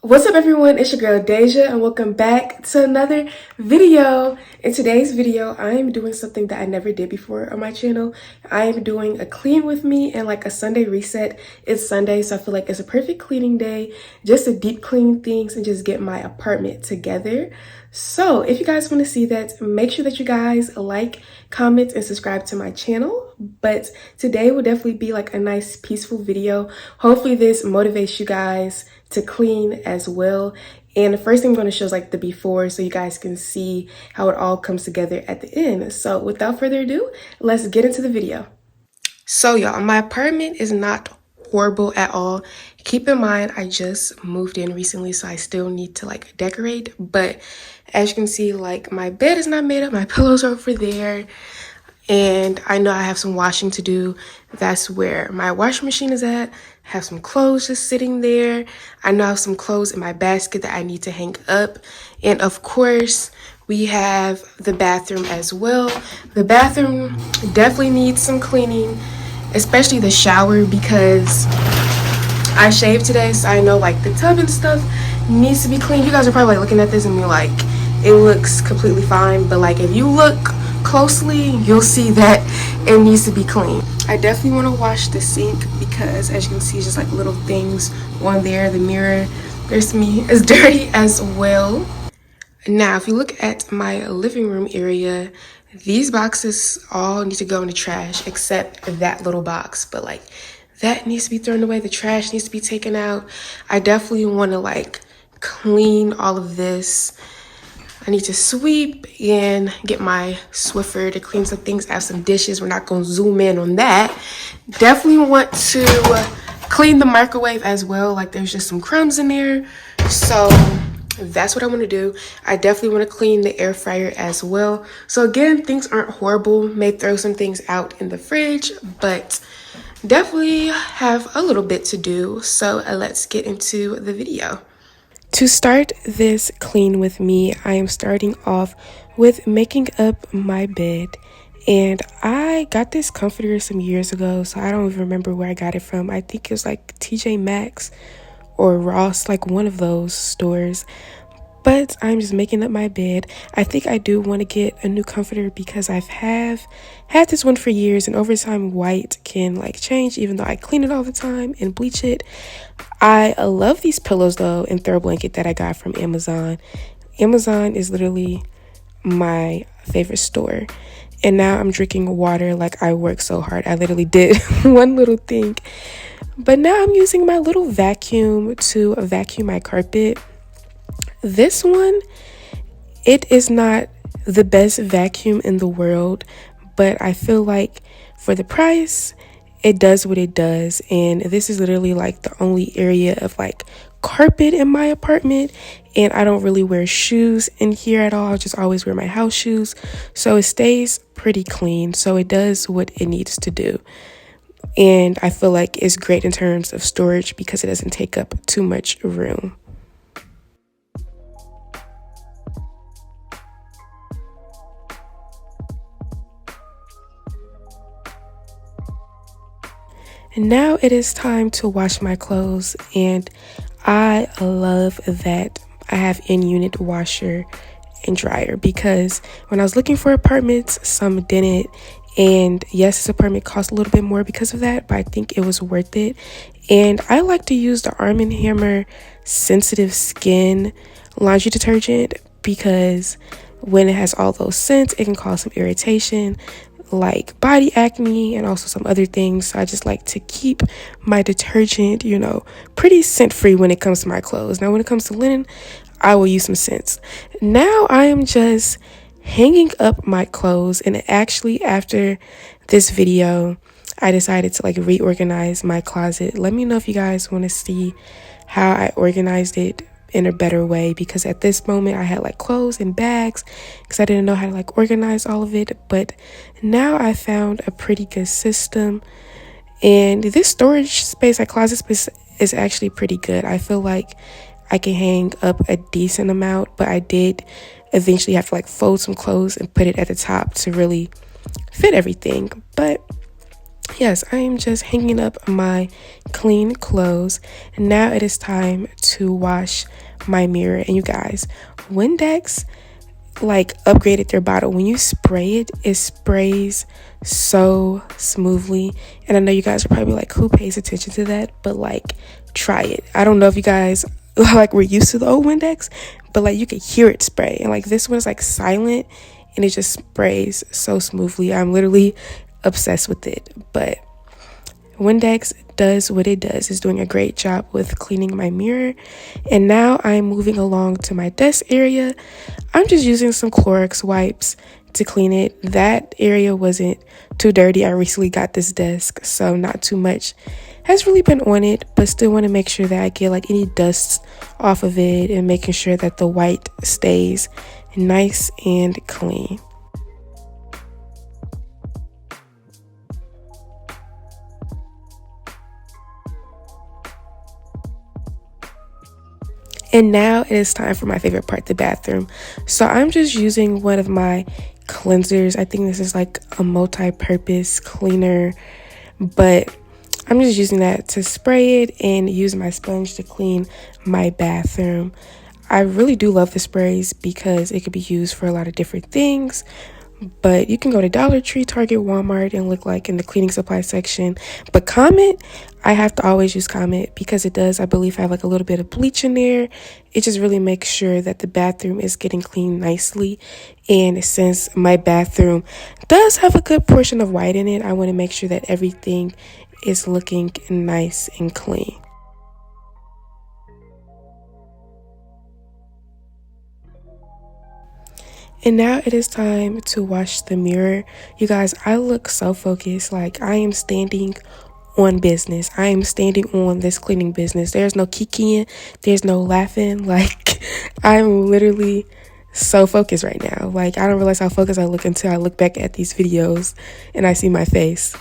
What's up everyone, it's your girl Deja and welcome back to another video. In today's video, I am doing something that I never did before on my channel. I am doing a clean with me and like a Sunday reset. It's Sunday, so I feel like it's a perfect cleaning day just to deep clean things and just get my apartment together. So if you guys want to see that, make sure that you guys like, comment, and subscribe to my channel. But today will definitely be like a nice peaceful video. Hopefully this motivates you guys to clean as well. And the first thing I'm going to show is like the before so you guys can see how it all comes together at the end. So without further ado, let's get into the video. So y'all, my apartment is not horrible at all. Keep in mind, I just moved in recently, so I still need to like decorate. But as you can see, like my bed is not made up, my pillows are over there. And I know I have some washing to do. That's where my washing machine is at. I have some clothes just sitting there. I know I have some clothes in my basket that I need to hang up. And of course, we have the bathroom as well. The bathroom definitely needs some cleaning, especially the shower, because I shaved today, so I know like the tub and stuff needs to be cleaned. You guys are probably like looking at this and be like, it looks completely fine, but like if you look closely, you'll see that it needs to be clean. I definitely want to wash the sink because as you can see, it's just like little things on there. The mirror, there's me, is dirty as well. Now, if you look at my living room area, these boxes all need to go in the trash except that little box, but like that needs to be thrown away. The trash needs to be taken out. I definitely want to like clean all of this. I need to sweep and get my Swiffer to clean some things, add some dishes. We're not going to zoom in on that. Definitely want to clean the microwave as well. Like there's just some crumbs in there. So that's what I want to do. I definitely want to clean the air fryer as well. So again, things aren't horrible. May throw some things out in the fridge, but definitely have a little bit to do. So let's get into the video. To start this clean with me, I am starting off with making up my bed. And I got this comforter some years ago, so I don't even remember where I got it from. I think it was like TJ Maxx or Ross, like one of those stores. But I'm just making up my bed. I think I do want to get a new comforter because I've had this one for years, and over time white can like change even though I clean it all the time and bleach it. I love these pillows though and throw blanket that I got from Amazon. Amazon is literally my favorite store. And now I'm drinking water like I worked so hard. I literally did one little thing. But now I'm using my little vacuum to vacuum my carpet. This one, it is not the best vacuum in the world, but I feel like for the price, it does what it does. And this is literally like the only area of like carpet in my apartment, and I don't really wear shoes in here at all. I just always wear my house shoes, so it stays pretty clean. So it does what it needs to do, and I feel like it's great in terms of storage because it doesn't take up too much room. And now it is time to wash my clothes, and I love that I have in-unit washer and dryer because when I was looking for apartments, some didn't. And yes, this apartment cost a little bit more because of that, but I think it was worth it. And I like to use the Arm & Hammer sensitive skin laundry detergent because when it has all those scents, it can cause some irritation, like body acne and also some other things. So I just like to keep my detergent, pretty scent free when it comes to my clothes. Now when it comes to linen, I will use some scents. Now I am just hanging up my clothes, and actually after this video I decided to like reorganize my closet. Let me know if you guys want to see how I organized it in a better way, because at this moment I had like clothes and bags because I didn't know how to like organize all of it. But now I found a pretty good system, and this storage space, like closet space, is actually pretty good. I feel like I can hang up a decent amount, but I did eventually have to like fold some clothes and put it at the top to really fit everything. But yes, I am just hanging up my clean clothes. And now it is time to wash my mirror. And you guys, Windex like upgraded their bottle. When you spray it, it sprays so smoothly. And I know you guys are probably like, who pays attention to that? But like, try it. I don't know if you guys like we're used to the old Windex, but like you can hear it spray. And like this one's like silent and it just sprays so smoothly. I'm literally obsessed with it. But Windex does what it does. It's doing a great job with cleaning my mirror. And now I'm moving along to my desk area. I'm just using some Clorox wipes to clean it. That area wasn't too dirty. I recently got this desk, so not too much has really been on it, but still want to make sure that I get like any dust off of it and making sure that the white stays nice and clean. And now it is time for my favorite part, the bathroom. So I'm just using one of my cleansers. I think this is like a multi-purpose cleaner, but I'm just using that to spray it and use my sponge to clean my bathroom. I really do love the sprays because it could be used for a lot of different things. But you can go to Dollar Tree, Target, Walmart, and look like in the cleaning supply section. But Comet, I have to always use Comet because it does, I believe, have like a little bit of bleach in there. It just really makes sure that the bathroom is getting cleaned nicely. And since my bathroom does have a good portion of white in it, I want to make sure that everything is looking nice and clean. And now it is time to wash the mirror. You guys, I look so focused. Like I am standing on business. I am standing on this cleaning business. There's no kikiing. There's no laughing. Like I'm literally so focused right now. Like I don't realize how focused I look until I look back at these videos and I see my face.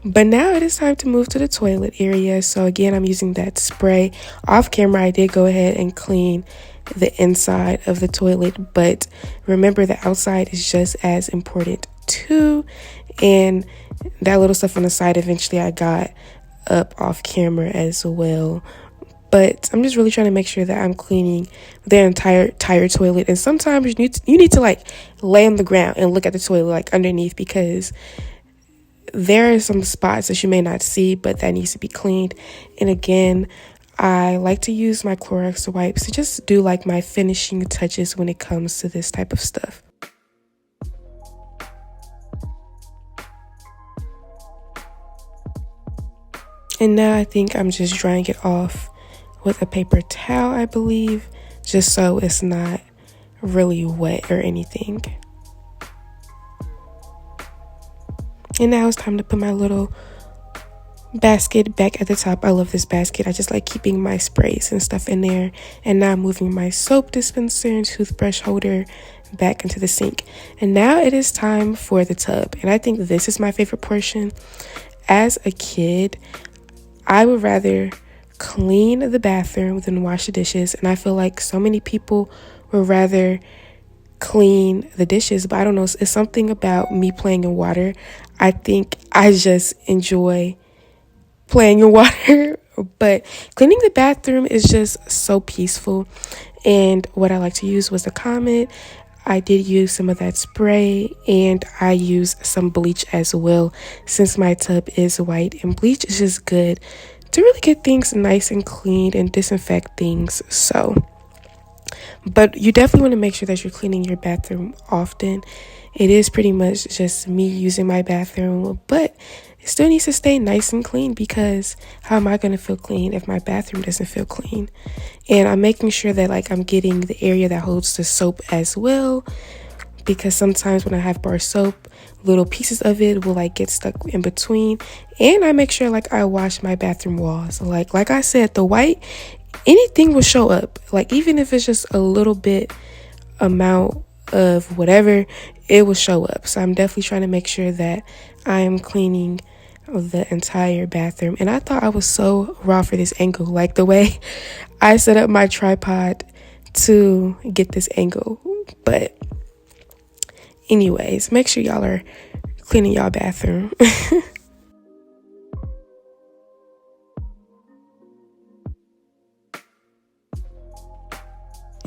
But now it is time to move to the toilet area. So again, I'm using that spray. Off camera, I did go ahead and clean the inside of the toilet, but remember the outside is just as important too. And that little stuff on the side, eventually I got up off camera as well. But I'm just really trying to make sure that I'm cleaning the entire toilet. And sometimes you need to like lay on the ground and look at the toilet like underneath, because there are some spots that you may not see, but that needs to be cleaned. And again, I like to use my Clorox wipes to just do like my finishing touches when it comes to this type of stuff. And now I think I'm just drying it off with a paper towel, I believe, just so it's not really wet or anything. And now it's time to put my little basket back at the top. I love this basket. I just like keeping my sprays and stuff in there. And now I'm moving my soap dispenser and toothbrush holder back into the sink. And now it is time for the tub. And I think this is my favorite portion. As a kid, I would rather clean the bathroom than wash the dishes. And I feel like so many people would rather clean the dishes, but I don't know, it's something about me playing in water. I think I just enjoy playing in water, but cleaning the bathroom is just so peaceful. And what I like to use was the Comet. I did use some of that spray, and I use some bleach as well, since my tub is white, and bleach is just good to really get things nice and clean and disinfect things. But you definitely want to make sure that you're cleaning your bathroom often. It is pretty much just me using my bathroom, but it still needs to stay nice and clean, because how am I going to feel clean if my bathroom doesn't feel clean? And I'm making sure that like I'm getting the area that holds the soap as well, because sometimes when I have bar soap, little pieces of it will like get stuck in between. And I make sure like I wash my bathroom walls. Like I said, the white, anything will show up. Like even if it's just a little bit amount of whatever, it will show up. So I'm definitely trying to make sure that I am cleaning the entire bathroom. And I thought I was so raw for this angle, like the way I set up my tripod to get this angle. But anyways, make sure y'all are cleaning y'all bathroom.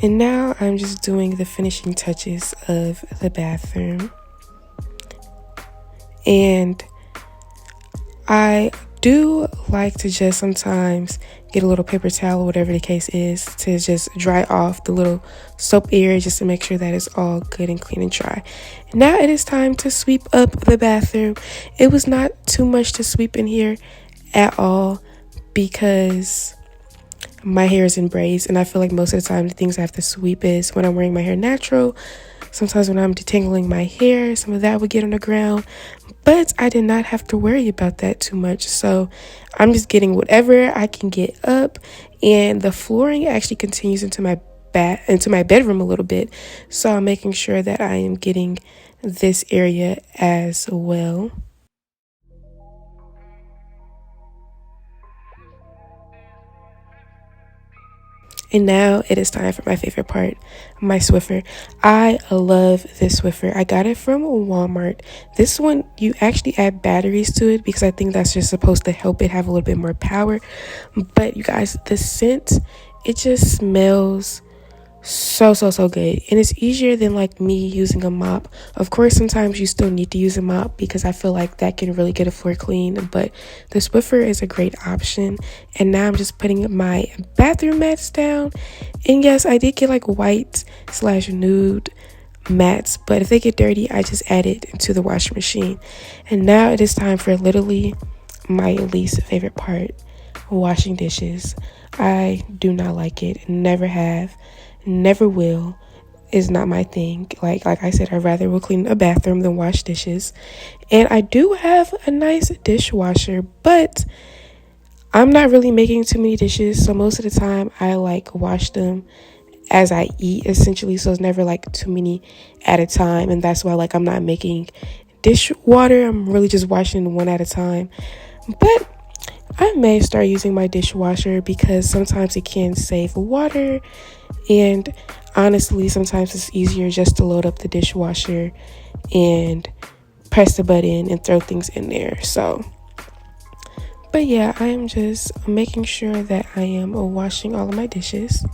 And now I'm just doing the finishing touches of the bathroom. And I do like to just sometimes get a little paper towel, whatever the case is, to just dry off the little soap area just to make sure that it's all good and clean and dry. Now it is time to sweep up the bathroom. It was not too much to sweep in here at all because my hair is in braids, and I feel like most of the time the things I have to sweep is when I'm wearing my hair natural. Sometimes when I'm detangling my hair, some of that would get on the ground, but I did not have to worry about that too much. So I'm just getting whatever I can get up, and the flooring actually continues into my bedroom a little bit. So I'm making sure that I am getting this area as well. And now it is time for my favorite part, my Swiffer. I love this Swiffer. I got it from Walmart. This one, you actually add batteries to it because I think that's just supposed to help it have a little bit more power. But you guys, the scent, it just smells so good, and it's easier than like me using a mop. Of course, sometimes you still need to use a mop because I feel like that can really get a floor clean, but the Swiffer is a great option. And now I'm just putting my bathroom mats down, and yes, I did get like white/nude mats, but if they get dirty I just add it into the washing machine. And now it is time for literally my least favorite part, washing dishes. I do not like it, never have, never will. Is not my thing. Like I said, I rather will clean a bathroom than wash dishes. And I do have a nice dishwasher, but I'm not really making too many dishes, so most of the time I like wash them as I eat essentially, so it's never like too many at a time. And that's why like I'm not making dish water, I'm really just washing one at a time. But I may start using my dishwasher because sometimes it can save water, and honestly sometimes it's easier just to load up the dishwasher and press the button and throw things in there. So but yeah, I am just making sure that I am washing all of my dishes.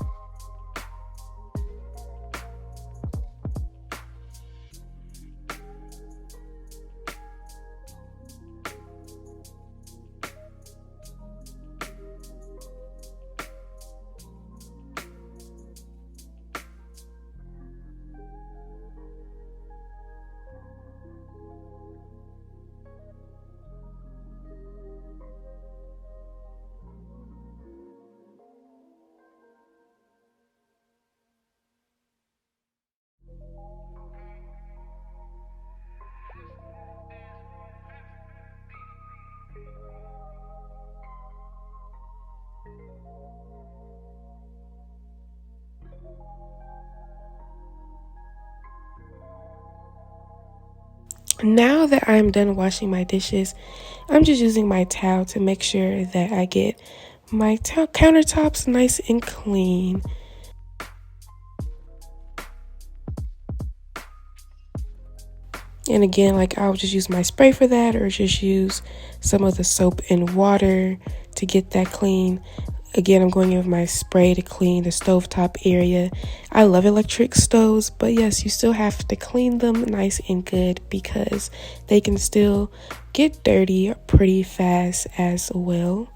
Now that I'm done washing my dishes, I'm just using my towel to make sure that I get my countertops nice and clean. And again, like I'll just use my spray for that, or just use some of the soap and water to get that clean. Again, I'm going in with my spray to clean the stovetop area. I love electric stoves, but yes, you still have to clean them nice and good because they can still get dirty pretty fast as well.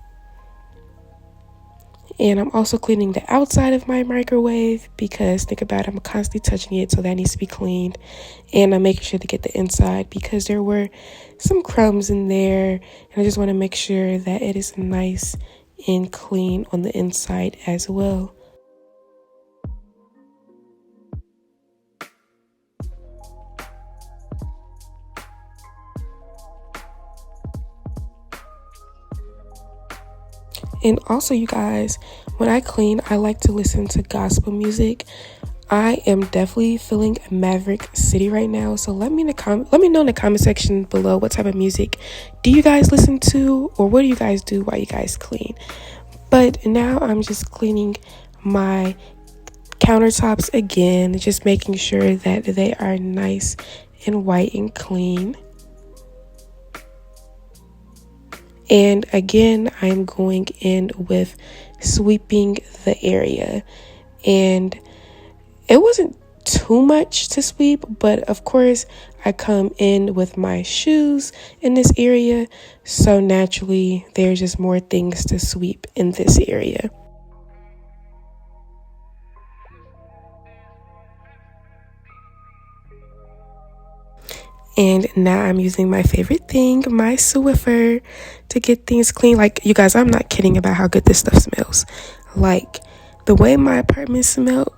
And I'm also cleaning the outside of my microwave because think about it, I'm constantly touching it, so that needs to be cleaned. And I'm making sure to get the inside because there were some crumbs in there, and I just want to make sure that it is nice and clean on the inside as well. And also, you guys, when I clean, I like to listen to gospel music. I am definitely feeling Maverick City right now. So let me know in the comment section below what type of music do you guys listen to, or what do you guys do while you guys clean. But now I'm just cleaning my countertops again, just making sure that they are nice and white and clean. And again, I'm going in with sweeping the area. And It wasn't too much to sweep, but of course I come in with my shoes in this area, so naturally there's just more things to sweep in this area. And now I'm using my favorite thing, my Swiffer, to get things clean. Like, you guys, I'm not kidding about how good this stuff smells. Like, the way my apartment smelled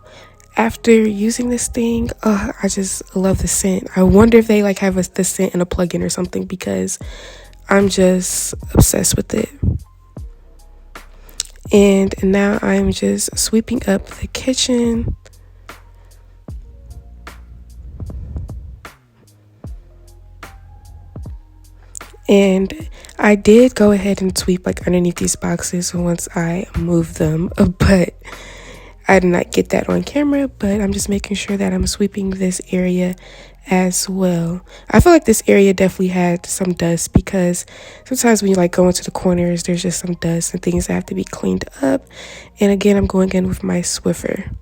after using this thing, I just love the scent. I wonder if they like have the scent in a plug-in or something, because I'm just obsessed with it. And now I'm just sweeping up the kitchen. And I did go ahead and sweep like underneath these boxes once I moved them, but I did not get that on camera. But I'm just making sure that I'm sweeping this area as well. I feel like this area definitely had some dust, because sometimes when you like go into the corners, there's just some dust and things that have to be cleaned up. And again, I'm going in with my Swiffer.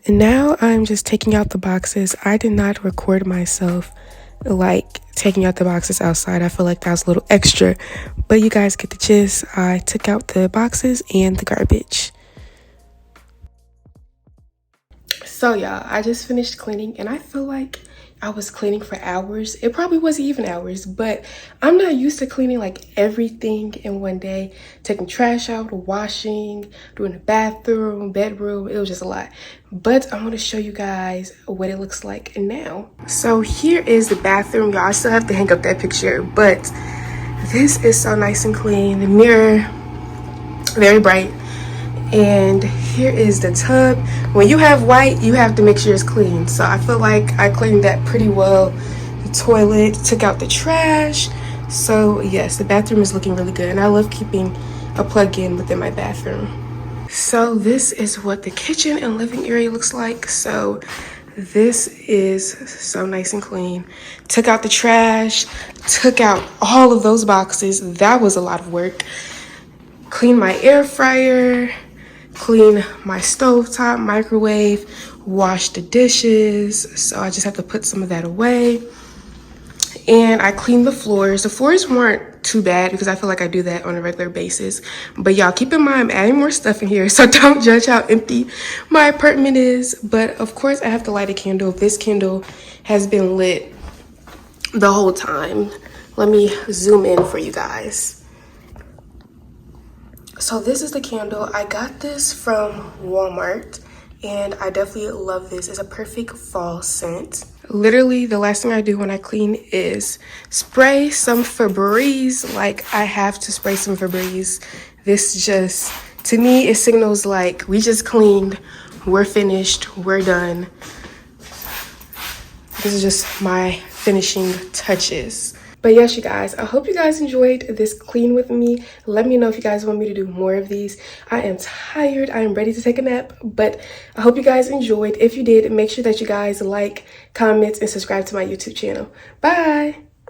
And now I'm just taking out the boxes. I did not record myself like taking out the boxes outside. I feel like that was a little extra, but you guys get the gist. I took out the boxes and the garbage. So y'all, I just finished cleaning and I feel like I was cleaning for hours. It probably wasn't even hours, but I'm not used to cleaning like everything in one day. Taking trash out, washing, doing the bathroom, bedroom. It was just a lot. But I want to show you guys what it looks like now. So here is the bathroom. Y'all, I still have to hang up that picture, but this is so nice and clean. The mirror, very bright. And here is the tub. When you have white, you have to make sure it's clean. So I feel like I cleaned that pretty well. The toilet, took out the trash. So yes, the bathroom is looking really good. And I love keeping a plug-in within my bathroom. So this is what the kitchen and living area looks like. So this is so nice and clean. Took out the trash, took out all of those boxes. That was a lot of work. Clean my air fryer, clean my stovetop, microwave, wash the dishes. So I just have to put some of that away. And I cleaned the floors. The floors weren't too bad because I feel like I do that on a regular basis. But y'all, keep in mind, I'm adding more stuff in here, so don't judge how empty my apartment is. But of course, I have to light a candle. This candle has been lit the whole time. Let me zoom in for you guys. So this is the candle. I got this from Walmart and I definitely love this. It's a perfect fall scent. Literally, the last thing I do when I clean is spray some Febreze. Like, I have to spray some Febreze. This just, to me, it signals like we just cleaned, we're finished, we're done. This is just my finishing touches. But yes, you guys, I hope you guys enjoyed this clean with me. Let me know if you guys want me to do more of these. I am tired. I am ready to take a nap, but I hope you guys enjoyed. If you did, make sure that you guys like, comment, and subscribe to my YouTube channel. Bye.